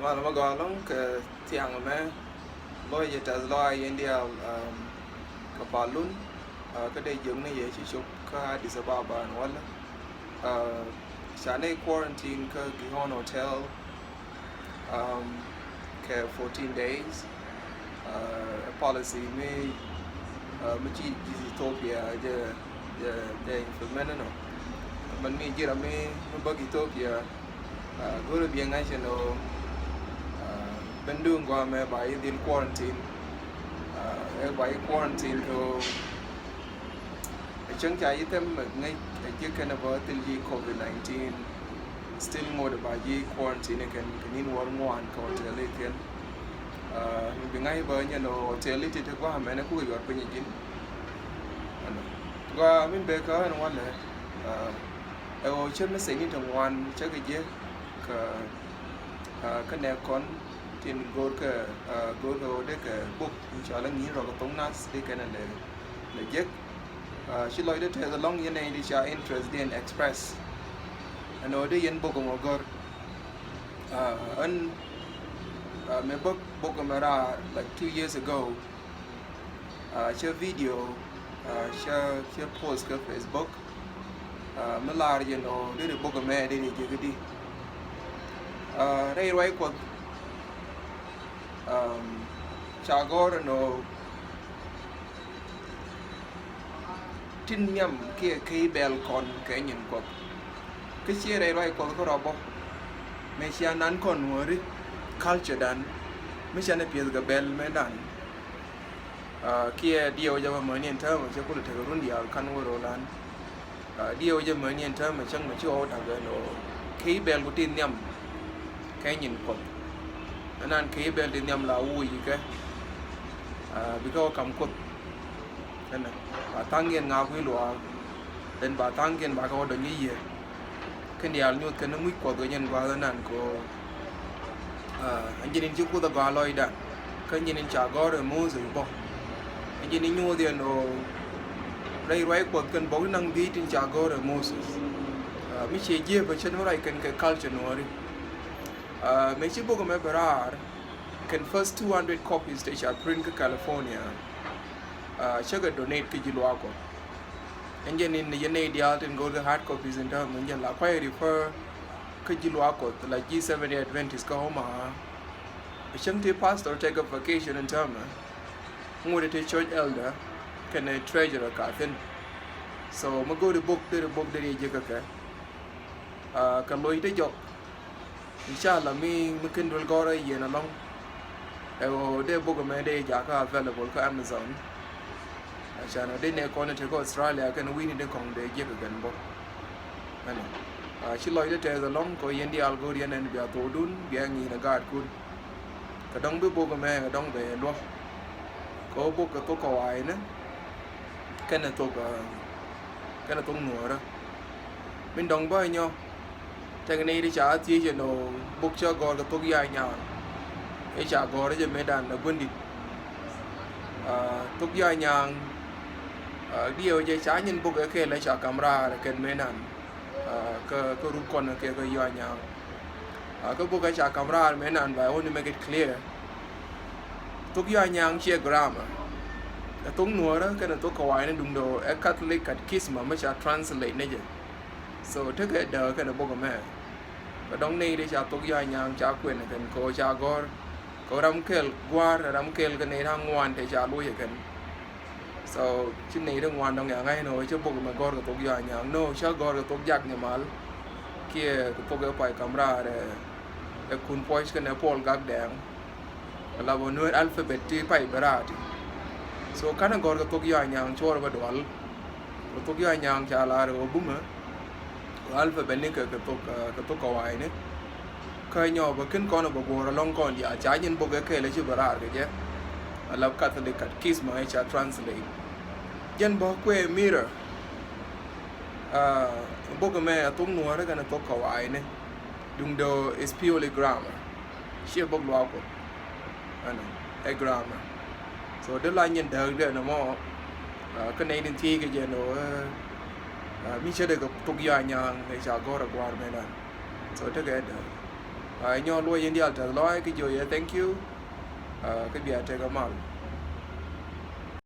Well, I'm going to tiang me lo ye tas lo India kapalun ka de jung ne ye chi chup ka Addis Ababa an wala shane quarantine ka Gihon hotel ka 14 days policy me me chi Ethiopia je implement no man mi jira me bag Ethiopia go to be ngai no bendung gwa me by in quarantine by quarantine to chẳng chạy item ngay cái kana ba tin ji COVID-19 still more ba ji quarantine kan in one ka hotel ken bi ngay ba nya no hotel ti te kwa me na ku yo pe ni jin gwa min be ka no wala o chen me se ni tong wan cha ke je ka ne kon tin go de ka book cha la ni ro ka tong nas de kana le je she looked at the long yen and she interest in express and order yen book on gor and my book like 2 years ago she video she post on Facebook my lar you know did the book me did it you di right right what chagor no tin nhầm kia cái bel con cái nhìn quật cái chia đây rồi quật có robo mấy chia nán con mua đi culture đan mấy chia này bây giờ bel mấy đan kia điều cho mà nhìn thơ mà chưa có được thấy run điều khăn mua đồ lan điều cho mà nhìn thơ mà chẳng mà chưa ô thằng cái nó cái bel của tin nhầm cái nhìn quật nên cái bel tin nhầm là ui cái vì có cầm quật nên bà tăng nghiền ngào quý lúa đến bà tăng nghiền bà có được như gì cái điều như cái nó mít của tự nhiên qua nên của anh chỉ nên chịu cô ta qua lôi đã cái gì nên trả gói rồi mua rồi bỏ anh chỉ nên mua tiền đồ đây rồi của cần bố năng đi trên trả gói rồi mua rồi mấy chị gì vậy chân nó lại cần cái culture nó đi mấy chiếc bố của mấy bà can first 200 copies they shall print in California sugar donate cái gì loa của anh dân in the ideal and go to hard copies in term anh dân là quay refer cái gì loa của là G70 Adventist có mà chẳng thể pastor take a vacation in term ngồi để church elder can a treasurer cả tin so mà go to book để gì cái cái lối để chọc inshallah mình kinh đôi gọi ra gì nó long để book mà để giá cả available có Amazon cho nên đến nay con thì có Australia cái nó win đi còn để giết gần bộ, anh chỉ nói để chơi long có yên đi Algeria nên bây giờ tôi đun bây giờ nghĩ là gạt cún cái đông biết bộ cái mẹ cái đông về luôn có bộ cái tôi có ai nữa cái này tôi ngửa đó bên đông bao nhiêu cái này đi trả chi cho nó bộ cho gọi cái tôi dài nhau cái trả gọi để cho mấy đàn là quên đi tôi dài nhau điều je cha nhân bộ cái là cha camera cái mấy đàn cái rút con cái dài nhau cái bộ cái cha camera mấy đàn và only make it clear tôi dài nhau chia grammar tôi nói đó cái này tôi có ai nên đúng đồ Catholic catechism mà cha translate này chứ so thế cái đó cái này bộ cái mẹ và đông nay đi cha tôi dài nhau cha quyền cái cô cha có ram kel cái này thằng ngoan thì cha lui cái so chuyện này đang ngoan đang nhà ngay rồi chứ bộ mà gọi cái tục dài nhà no chứ gọi cái tục giặc nhà mal kia cái bộ cái phải camera để kun point cái này Paul gag đèn là một nơi alphabet thì phải bera thì so cái này gọi cái tục dài nhà cho nó đồ al cái tục dài nhà chả là rồi bung á alphabet này cái tục cầu ai nữa cái nhỏ và kinh con nó bảo long con ya trái nhân bộ cái là chứ bera cái chứ là Catholic catechism mà cha translate dân bảo quê mirror bố cái mẹ tôi nói đó cái này tôi cầu ai nè đúng đồ is purely grammar chia bốc loa của anh ấy grammar so đó là nhân đời đó nó cái này đến thi cái gì nó mi chơi được tục dài nhàng để trả gói được qua mấy lần so thế cái đó nyo lo yen dial ta lo cái jo ye thank you cái bia te ka mal